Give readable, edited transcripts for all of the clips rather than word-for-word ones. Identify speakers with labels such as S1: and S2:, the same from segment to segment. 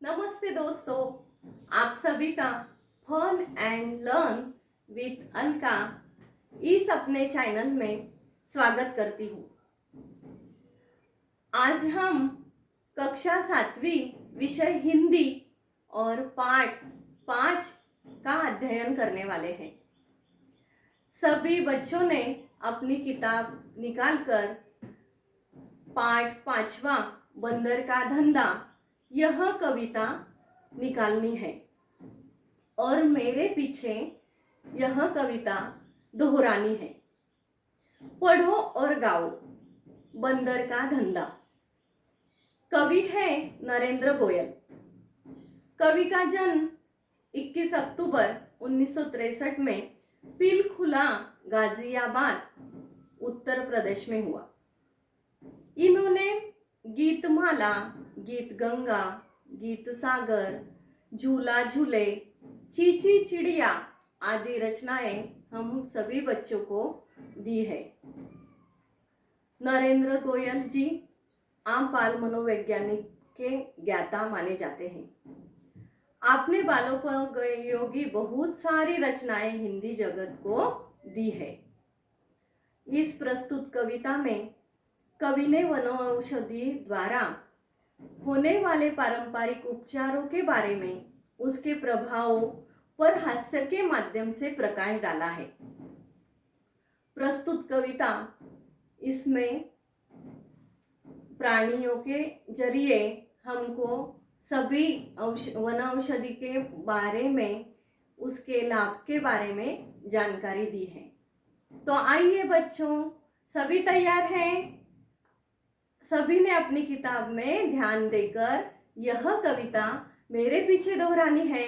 S1: नमस्ते दोस्तों, आप सभी का fun and learn with Alka इस अपने चैनल में स्वागत करती हूँ। आज हम कक्षा 7वीं विषय हिंदी और पाठ 5 का अध्ययन करने वाले हैं। सभी बच्चों ने अपनी किताब निकालकर पाठ 5वां बंदर का धंधा यह कविता निकालनी है और मेरे पीछे यह कविता दोहरानी है। पढ़ो और गाओ, बंदर का धंधा। कवि है नरेंद्र गोयल। कवि का जन्म 21 अक्टूबर 1963 में पिलखुला, गाजियाबाद, उत्तर प्रदेश में हुआ। इन्होंने गीतमाला, गीत गंगा, गीत सागर, झूला झूले, चीची चिड़िया आदि रचनाएं हम सभी बच्चों को दी है। नरेंद्र गोयल जी आम बाल मनोवैज्ञानिक के ज्ञाता माने जाते हैं। आपने बालोपयोगी बहुत सारी रचनाएं हिंदी जगत को दी है। इस प्रस्तुत कविता में कवि ने वनौषधि द्वारा होने वाले पारंपरिक उपचारों के बारे में, उसके प्रभावों पर हास्य के माध्यम से प्रकाश डाला है। प्रस्तुत कविता इसमें प्राणियों के जरिए हमको सभी वनौषधि के बारे में, उसके लाभ के बारे में जानकारी दी है। तो आइए बच्चों, सभी तैयार हैं? सभी ने अपनी किताब में ध्यान देकर यह कविता मेरे पीछे दोहरानी है।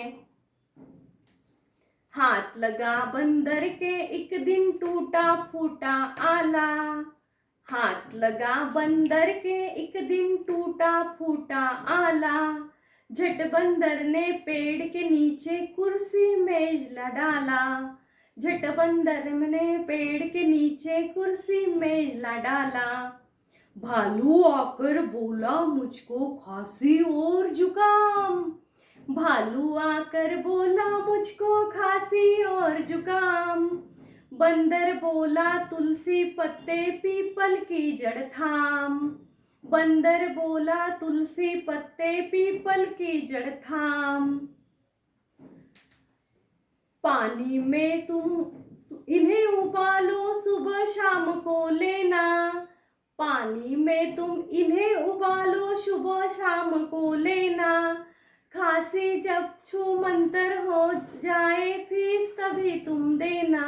S1: हाथ लगा बंदर के एक दिन टूटा फूटा आला। हाथ लगा बंदर के एक दिन टूटा फूटा आला। झट बंदर ने पेड़ के नीचे कुर्सी मेज ला डाला। झट बंदर ने पेड़ के नीचे कुर्सी मेज ला डाला। भालू आकर बोला मुझको खांसी और जुकाम। भालू आकर बोला मुझको खांसी और जुकाम। बंदर बोला तुलसी पत्ते पीपल की जड़ थाम। बंदर बोला तुलसी पत्ते पीपल की जड़ थाम। पानी में तुम इन्हें उबालो, सुबह शाम को लेना। पानी में तुम इन्हें उबालो, सुबह शाम को लेना। खांसी जब छू मंतर हो जाए, फीस तभी तुम देना।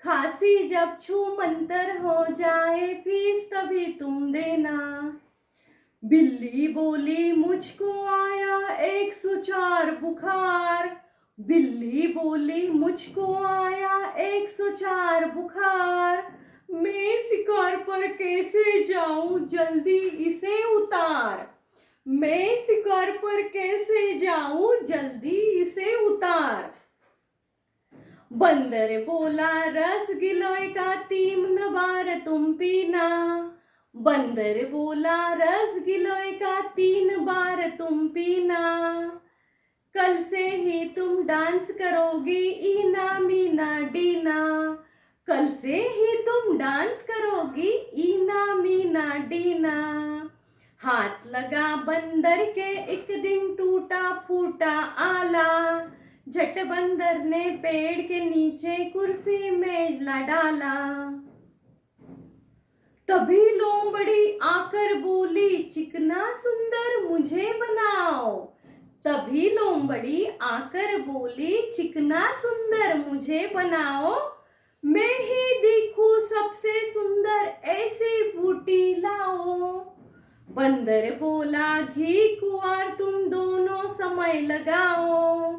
S1: खांसी जब छू मंतर हो जाए, फीस तभी तुम देना। बिल्ली बोली मुझको आया 104 बुखार। बिल्ली बोली मुझको आया 104 बुखार। मैं शिकार पर कैसे जाऊं, जल्दी इसे उतार। मैं शिकार पर कैसे जाऊं, जल्दी इसे उतार। बंदर बोला रस गिलोय का 3 बार तुम पीना। बंदर बोला रस गिलोय का 3 बार तुम पीना। कल से ही तुम डांस करोगी इना मीना डीना। कल से ही तुम डांस करोगी इना मीना डीना। हाथ लगा बंदर के एक दिन टूटा फूटा आला। झट बंदर ने पेड़ के नीचे कुर्सी मेज ला डाला। तभी लोमड़ी आकर बोली चिकना सुंदर मुझे बनाओ। तभी लोमड़ी आकर बोली चिकना सुंदर मुझे बनाओ। मैं ही दिखूं सबसे सुंदर, ऐसी बूटी लाओ। बंदर बोला घी कुंवर तुम दोनों समय लगाओ।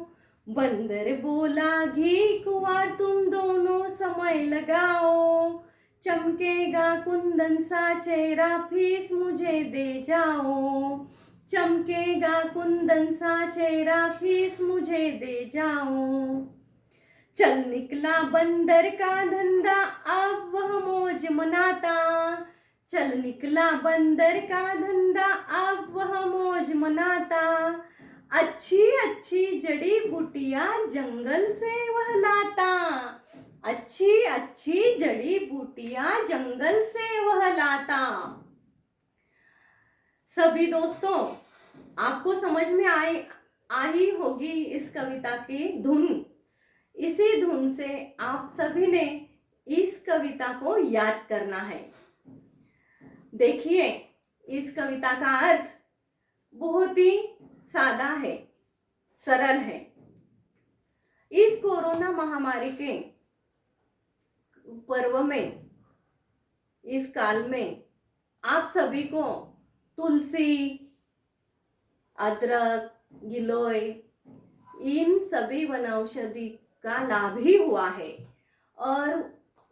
S1: बंदर बोला घी कुंवर तुम दोनों समय लगाओ। चमकेगा कुंदन सा चेहरा, फीस मुझे दे जाओ। चमकेगा कुंदन सा चेहरा, फीस मुझे दे जाओ। चल निकला बंदर का धंधा, अब वह मौज मनाता। चल निकला बंदर का धंधा, अब वह मौज मनाता। अच्छी अच्छी जड़ी बूटियां जंगल से वह लाता। अच्छी अच्छी जड़ी बूटियां जंगल से वह लाता। सभी दोस्तों, आपको समझ में आ ही होगी इस कविता की धुन। इसी धुन से आप सभी ने इस कविता को याद करना है। देखिए, इस कविता का अर्थ बहुत ही सादा है, सरल है। इस कोरोना महामारी के पर्व में, इस काल में आप सभी को तुलसी, अदरक, गिलोय इन सभी वनौषधि का लाभ ही हुआ है और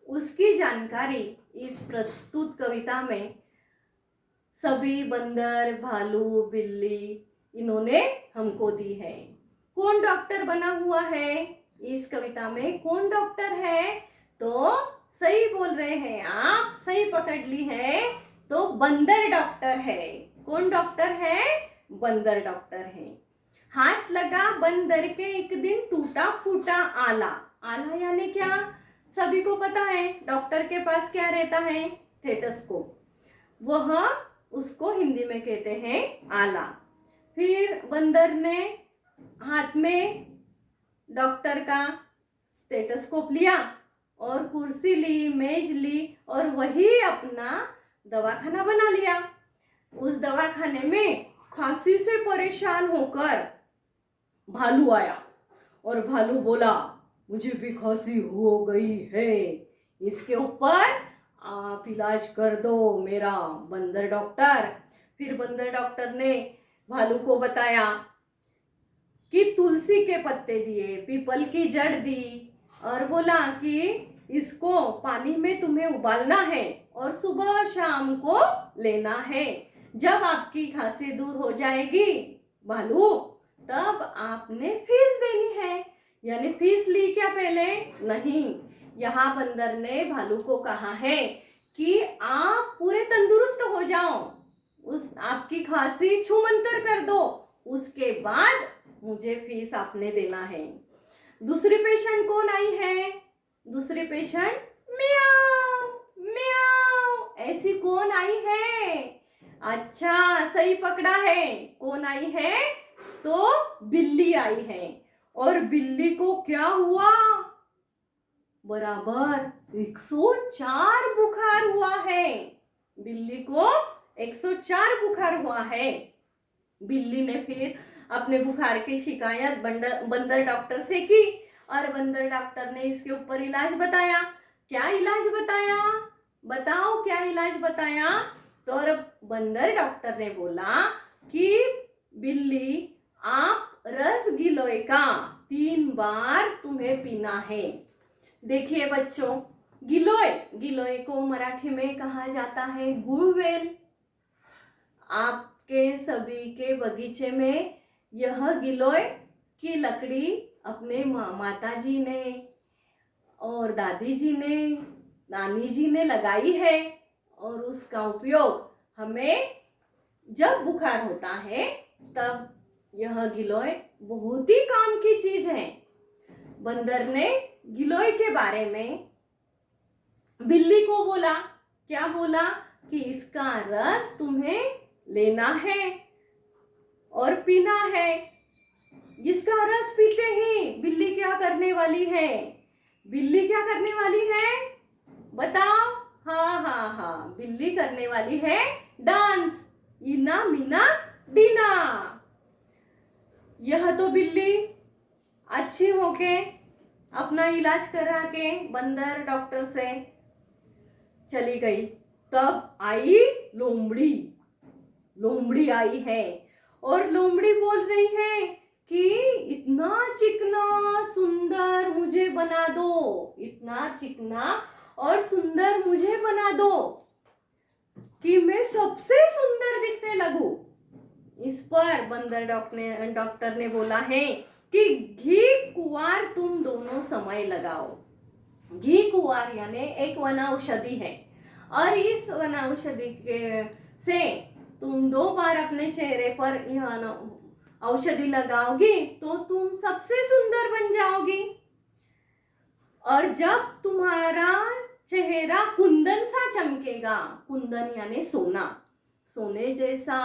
S1: उसकी जानकारी इस प्रस्तुत कविता में सभी बंदर, भालू, बिल्ली इन्होंने हमको दी है। कौन डॉक्टर बना हुआ है इस कविता में? कौन डॉक्टर है? तो सही बोल रहे हैं आप, सही पकड़ ली है। तो बंदर डॉक्टर है। कौन डॉक्टर है? बंदर डॉक्टर है। हाथ लगा बंदर के एक दिन टूटा फूटा आला। आला यानी क्या? सभी को पता है डॉक्टर के पास क्या रहता है? स्टेथोस्कोप। वह उसको हिंदी में कहते हैं आला। फिर बंदर ने हाथ में डॉक्टर का स्टेथोस्कोप लिया और कुर्सी ली, मेज ली और वही अपना दवाखाना बना लिया। उस दवाखाने में खांसी से परेशान होकर भालू आया और भालू बोला, मुझे भी खांसी हो गई है, इसके ऊपर आप इलाज कर दो मेरा बंदर डॉक्टर। फिर बंदर डॉक्टर ने भालू को बताया कि तुलसी के पत्ते दिए, पीपल की जड़ दी और बोला कि इसको पानी में तुम्हें उबालना है और सुबह शाम को लेना है। जब आपकी खांसी दूर हो जाएगी भालू, तब आपने फीस देनी है। यानी फीस ली क्या पहले? नहीं। यहाँ बंदर ने भालू को कहा है कि आप पूरे तंदुरुस्त हो जाओ, उस आपकी खांसी छूमंतर कर दो, उसके बाद मुझे फीस आपने देना है। दूसरी पेशेंट कौन आई है? दूसरी पेशेंट म्याऊ म्याऊ ऐसी कौन आई है? अच्छा, सही पकड़ा है। कौन आई है? तो बिल्ली आई है। और बिल्ली को क्या हुआ? बराबर 104 बुखार हुआ है। बिल्ली को 104 बुखार हुआ है। बिल्ली ने फिर अपने बुखार की शिकायत बंदर डॉक्टर से की और बंदर डॉक्टर ने इसके ऊपर इलाज बताया। क्या इलाज बताया? बताओ क्या इलाज बताया? तो बंदर डॉक्टर ने बोला कि बिल्ली, आप रस गिलोय का 3 बार तुम्हें पीना है। देखिए बच्चों, गिलोय, गिलोय को मराठी में कहा जाता है गुळवेल। आपके सभी के बगीचे में यह गिलोय की लकड़ी अपने माता जी ने और दादी जी ने, नानी जी ने लगाई है और उसका उपयोग हमें जब बुखार होता है तब यह गिलोय बहुत ही काम की चीज है। बंदर ने गिलोय के बारे में बिल्ली को बोला, क्या बोला? कि इसका रस तुम्हें लेना है और पीना है। इसका रस पीते ही बिल्ली क्या करने वाली है? बिल्ली क्या करने वाली है? बताओ। हाँ हाँ हाँ, बिल्ली करने वाली है डांस, इना मीना डीना। यह तो बिल्ली अच्छी होके अपना इलाज करा के बंदर डॉक्टर से चली गई। तब आई लोमड़ी। लोमड़ी आई है और लोमड़ी बोल रही है कि इतना चिकना सुंदर मुझे बना दो, इतना चिकना और सुंदर मुझे बना दो कि मैं सबसे सुंदर दिखने लगूं। इस पर बंदर डॉक्टर ने बोला है कि घी कुंवार तुम दोनों समय लगाओ। घी कुंवार यानी एक वनौषधि है और इस वनौषधि के से तुम 2 बार अपने चेहरे पर औषधि लगाओगी तो तुम सबसे सुंदर बन जाओगी। और जब तुम्हारा चेहरा कुंदन सा चमकेगा, कुंदन यानी सोना, सोने जैसा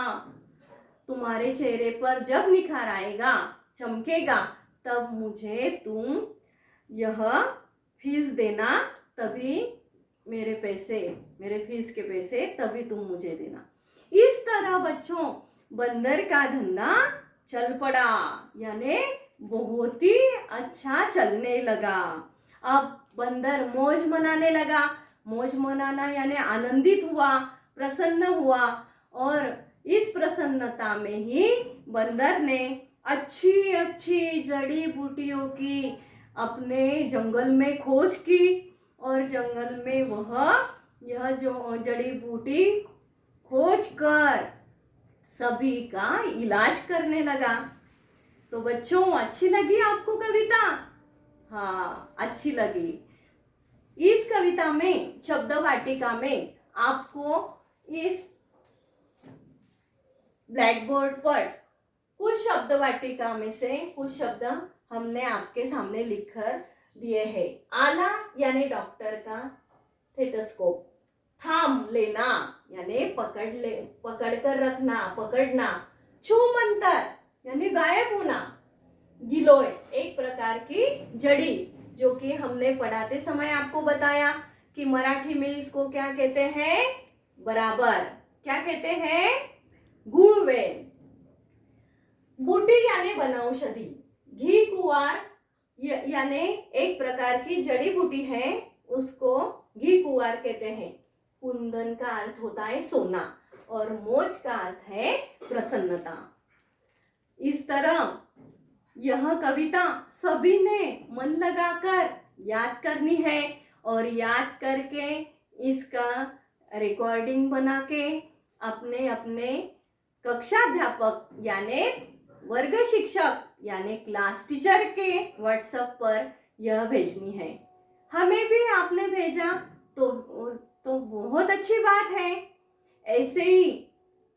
S1: तुम्हारे चेहरे पर जब निखार आएगा, चमकेगा, तब मुझे तुम यह फीस देना, तभी मेरे फीस के पैसे तभी तुम मुझे देना। इस तरह बच्चों बंदर का धंधा चल पड़ा, यानी बहुत ही अच्छा चलने लगा। अब बंदर मौज मनाने लगा। मौज मनाना यानी आनंदित हुआ, प्रसन्न हुआ, और इस प्रसन्नता में ही बंदर ने अच्छी अच्छी जड़ी बूटियों की अपने जंगल में खोज की, और जंगल में वह यह जो जड़ी बूटी खोज कर सभी का इलाज करने लगा। तो बच्चों अच्छी लगी आपको कविता? हाँ, अच्छी लगी। इस कविता में, शब्द वाटिका में, आपको इस ब्लैक बोर्ड पर कुछ शब्द वाटिका में से कुछ शब्द हमने आपके सामने लिख कर दिए हैं। आला यानी डॉक्टर का स्टेथोस्कोप, थाम लेना यानी पकड़ कर रखना, पकड़ना, छूमंतर यानी गायब होना, गिलोय एक प्रकार की जड़ी, जो कि हमने पढ़ाते समय आपको बताया कि मराठी में इसको क्या कहते हैं, बराबर क्या कहते हैं, गुळवेल। बूटी यानी वनौषधि, घी कुंवार यानी एक प्रकार की जड़ी बूटी है, उसको घी कुंवार कहते हैं। कुंदन का अर्थ होता है सोना, और मौज का अर्थ है प्रसन्नता। इस तरह यह कविता सभी ने मन लगाकर याद करनी है, और याद करके इसका रिकॉर्डिंग बना के अपने अपने कक्षाध्यापक यानी वर्ग शिक्षक यानी क्लास टीचर के व्हाट्सएप पर यह भेजनी है। हमें भी आपने भेजा तो बहुत अच्छी बात है। ऐसे ही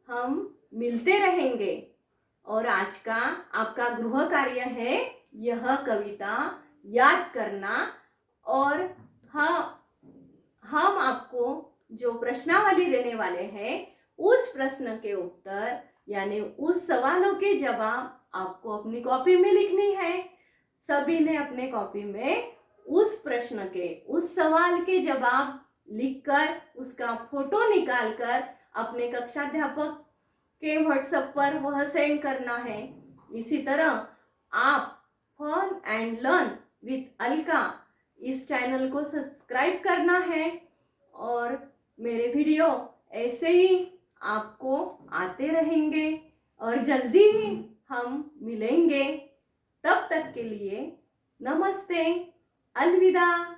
S1: हम मिलते रहेंगे, और आज का आपका गृह कार्य है यह कविता याद करना, और हम आपको जो प्रश्नावली देने वाले हैं उस प्रश्न के उत्तर यानी उस सवालों के जवाब आपको अपनी कॉपी में लिखनी है। सभी ने अपने कॉपी में उस प्रश्न के, उस सवाल के जवाब लिखकर उसका फोटो निकालकर अपने कक्षाध्यापक के व्हाट्सएप पर वह सेंड करना है। इसी तरह आप fun and learn with Alka इस चैनल को सब्सक्राइब करना है, और मेरे वीडियो ऐसे ही आपको आते रहेंगे, और जल्दी ही हम मिलेंगे। तब तक के लिए नमस्ते, अलविदा।